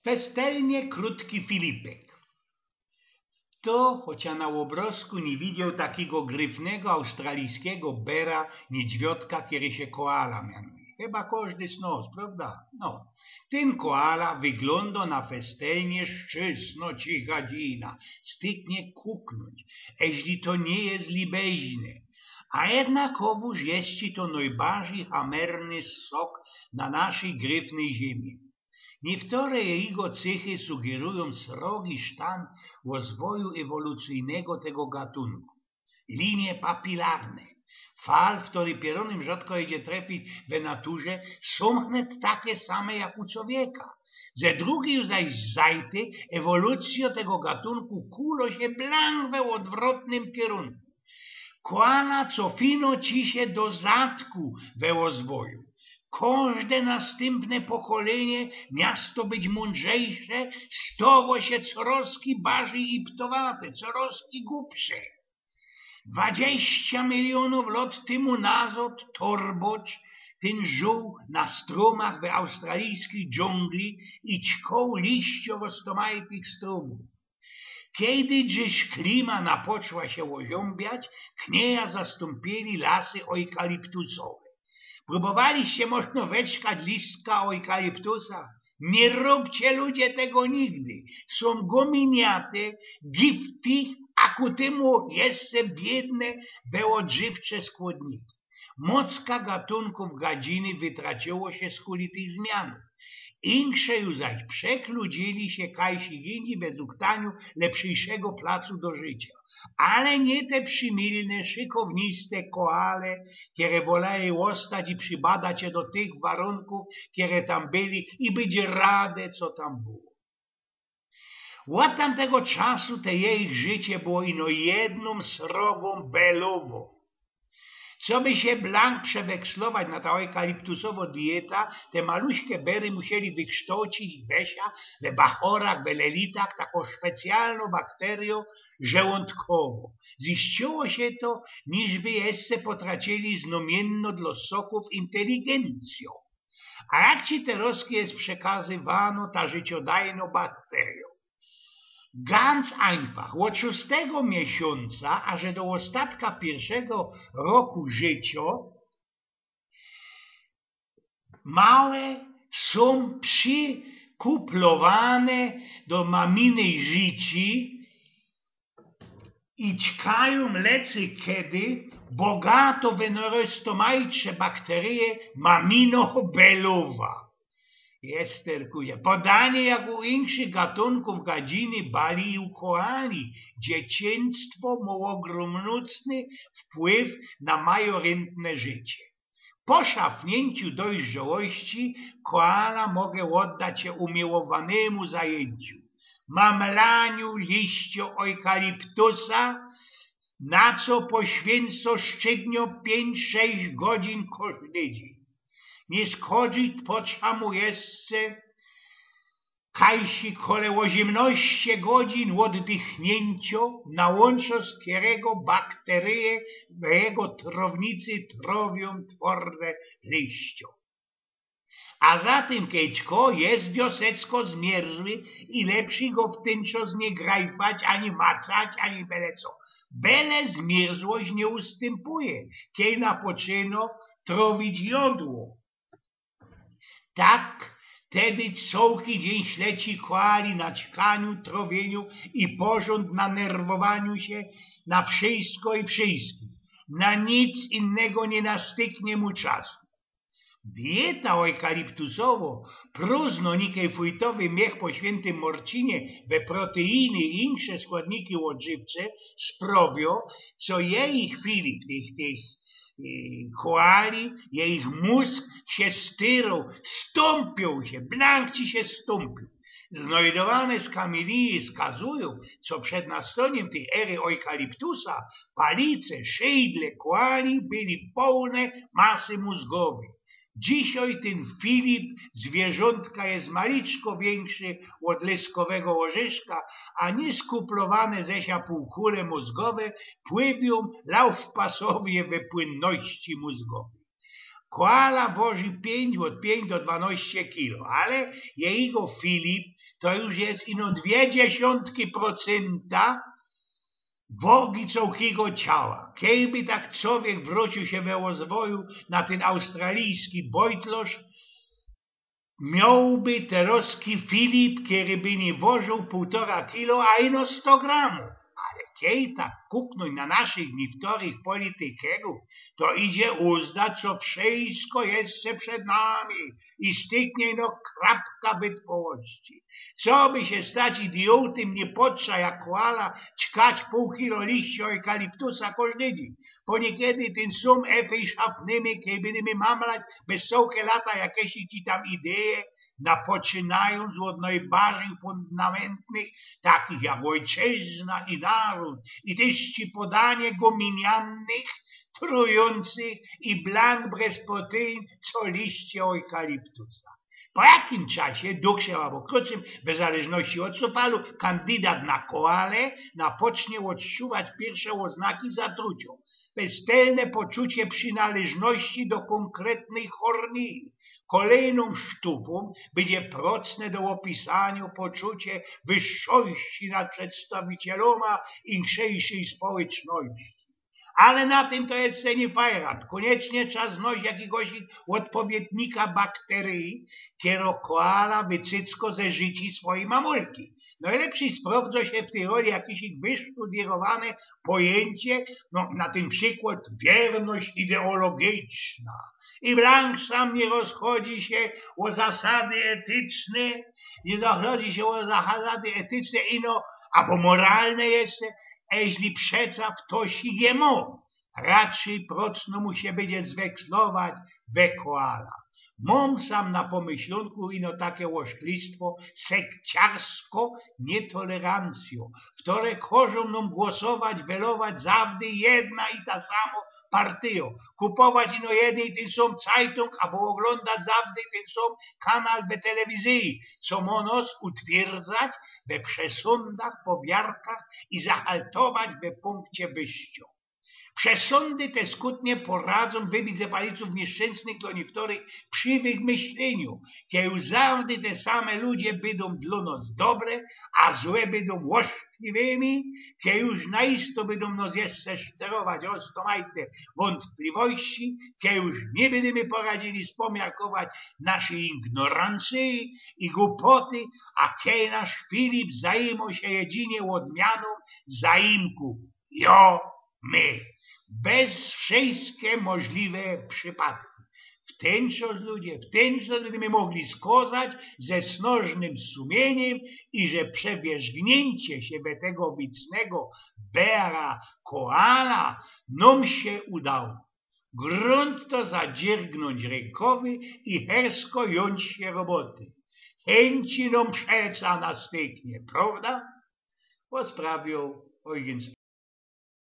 Festelnie krótki Filipek. To, choć ja na obrozku nie widział takiego gryfnego australijskiego bera, niedźwiodka, który się koala mianuje. Chyba każdy z nas, prawda? No, ten koala wygląda na festelnie szczysno cicha dzina, styknie kuknąć, jeśli to nie jest libeźne. A jednakowoż jest to najbardziej hamerny sok na naszej gryfnej ziemi. Niektóre jego cechy sugerują srogi stan rozwoju ewolucyjnego tego gatunku. Linie papilarne, fal, w których pieronym rzadko idzie trafić w naturze, są wnet takie same jak u człowieka. Ze drugiej zaś zajty ewolucja tego gatunku kulo się blank w odwrotnym kierunku. Koala cofino ci się do zadku w rozwoju. Każde następne pokolenie miasto być mądrzejsze, stało się corazki bardziej iptowate, corazki głupsze. 20 milionów lat temu nazad torbocz ten żył na stromach w australijskiej dżungli i ćkał liście roztomajtych stromów. Kiedy dziś klima napoczęła się oziąbiać, knieja zastąpili lasy eukaliptusowe. Próbowaliście można weczkać listka eukaliptusa? Nie róbcie ludzie tego nigdy. Są gominiate, gifty, a ku temu jeszcze biedne, odżywcze składniki. Mocka gatunków gadziny wytraciło się z kuli tych zmian. Insze już zaś przekludzili się kajsi inni bez uktaniu lepszejszego placu do życia. Ale nie te przymilne, szykowniste koale, które wolają ostać i przybadać się do tych warunków, które tam byli i być rade, co tam było. Od tamtego czasu te ich życie było ino jedną srogą belową. Co by się blank przewekslować na ta eukaliptusowa dieta, te maluśkie bery musieli wykształcić Besia w bachorach, w lelitach taką specjalną bakterię żołądkową. Ziściło się to, niżby jeszcze potracili znamienno dla soków inteligencją. A jak ci teraz jest przekazywano ta życiodajna bakterią? Ganz einfach, od 6 miesiąca, aż do ostatka pierwszego roku życia, małe są przykuplowane do maminej życi i czekają lecy kiedy bogato wynarostomajcze bakterie mamino-belowa. Jesterkuje. Podanie jak u innych gatunków gadziny bali i u koali. Dzieciństwo ma ogromny wpływ na majorentne życie. Po szafnięciu dojrzałości koala mogę oddać się umiłowanemu zajęciu. Mamlaniu liścia eukaliptusa, na co poświęca szczególnie 5-6 godzin każdy dzień. Nie szkodzi mu jeszcze kajsi kole 18 godzin oddychnięcia, na łączo z którego bakterie w jego trownicy trowią twarde liścia. A zatem keczko jest wiosecko zmierzły i lepszy go w ten czas nie grajfać, ani macać, ani byle co. Byle zmierzłość nie ustępuje, kiedy napoczyno trowić jodło. Tak, wtedy całki dzień śleci koali na ćkaniu, trowieniu i porząd na nerwowaniu się na wszystko i wszystkich. Na nic innego nie nastyknie mu czasu. Dieta eukaliptusowa, próżno nikiej fujtowy miech po świętym Morcinie we proteiny i inne składniki odżywcze sprawią, co jej chwili tych koali, ich mózg się styrał, stąpił się, blank ci się stąpił. Znajdowane skamilii skazują, co przed nastaniem tej ery eukaliptusa palice, szydle koali byli pełne masy mózgowej. Dzisiaj ten Filip zwierzątka jest maliczko większy od leskowego orzeszka, a nieskuplowane zesia półkule mózgowe pływią laufpasowie we płynności mózgowej. Koala waży od 5 do 12 kilo, ale jego Filip to już jest ino 0,2% wagi całkiego ciała. Kiedyby tak człowiek wrócił się we rozwoju na ten australijski bojtlosz, miałby teroski Filip, który by nie ważył 1,5 kilo, a ino 100 gramów. Ale kiedy tak kuknąć na naszych niektórych politykerów, to idzie uznać, co wszystko jeszcze przed nami i styknie no krapka wytwołości. Co by się stać idiotem nie potrza jak koala ćkać 0,5 kilo liścia eukaliptusa każdy dzień. Po niekiedy ten sam efej szafnymi, kiedy będziemy mamlać bez sołke lata jakieś ci tam idee, napoczynając od najbardziej fundamentnych, takich jak ojczyzna i naród, i też ci podanie gominiannych, trujących i blank bezpotyń, co liście eukaliptusa. Po jakim czasie, dłuższym albo krótszym, bez zależności od sufalu, kandydat na koale napocznie odczuwać pierwsze oznaki zatrucia. Beztelne poczucie przynależności do konkretnej hornii. Kolejną sztuką będzie procne do opisania poczucie wyższości nad przedstawicieloma większej społeczności. Ale na tym to jest nie fajrat. Koniecznie trzeba znaleźć jakiegoś odpowiednika bakterii, kiero koala wycycko ze życi swojej mamulki. Najlepiej sprawdza się w tej roli jakieś wysztudirowane pojęcie, na ten przykład wierność ideologiczna. I blank sam nie rozchodzi się o zasady etyczne, albo moralne jeszcze, jeśli przeca w to sigiemo, raczej procno mu się będzie zwekslować we koala. Mam sam na pomyślunku ino takie oszklistwo sekciarsko nietolerancjo, w które każą nam głosować, welować zawdy jedna i ta samo partio, kupować ino jeden i ten sam Zeitung, albo oglądać zawdy ten sam kanał w telewizji, co ma nas utwierdzać we przesądach, powiarkach i zahaltować we punkcie wyjścia. Przesądy te skutnie poradzą wybić ze paliców nieszczęsnych do niektórych przy myśleniu, kiedy zawdy te same ludzie będą dla nas dobre, a złe będą łoszczliwymi, kiedy już naisto będą nas jeszcze sterować roztomajte wątpliwości, kiedy już nie będziemy poradzili spomiarkować naszej ignorancji i głupoty, a kiedy nasz Filip zajmą się jedynie odmianą zaimku. My. Bez wszystkie możliwe przypadki. W ten czas ludzie będziemy mogli skazać ze snożnym sumieniem i że przewierzgnięcie się we tego obecnego bera koala nam się udało. Grunt to zadziergnąć rękowy i hersko jąć się roboty. Chęci nam przeca nastyknie, prawda? Posprawił Eugen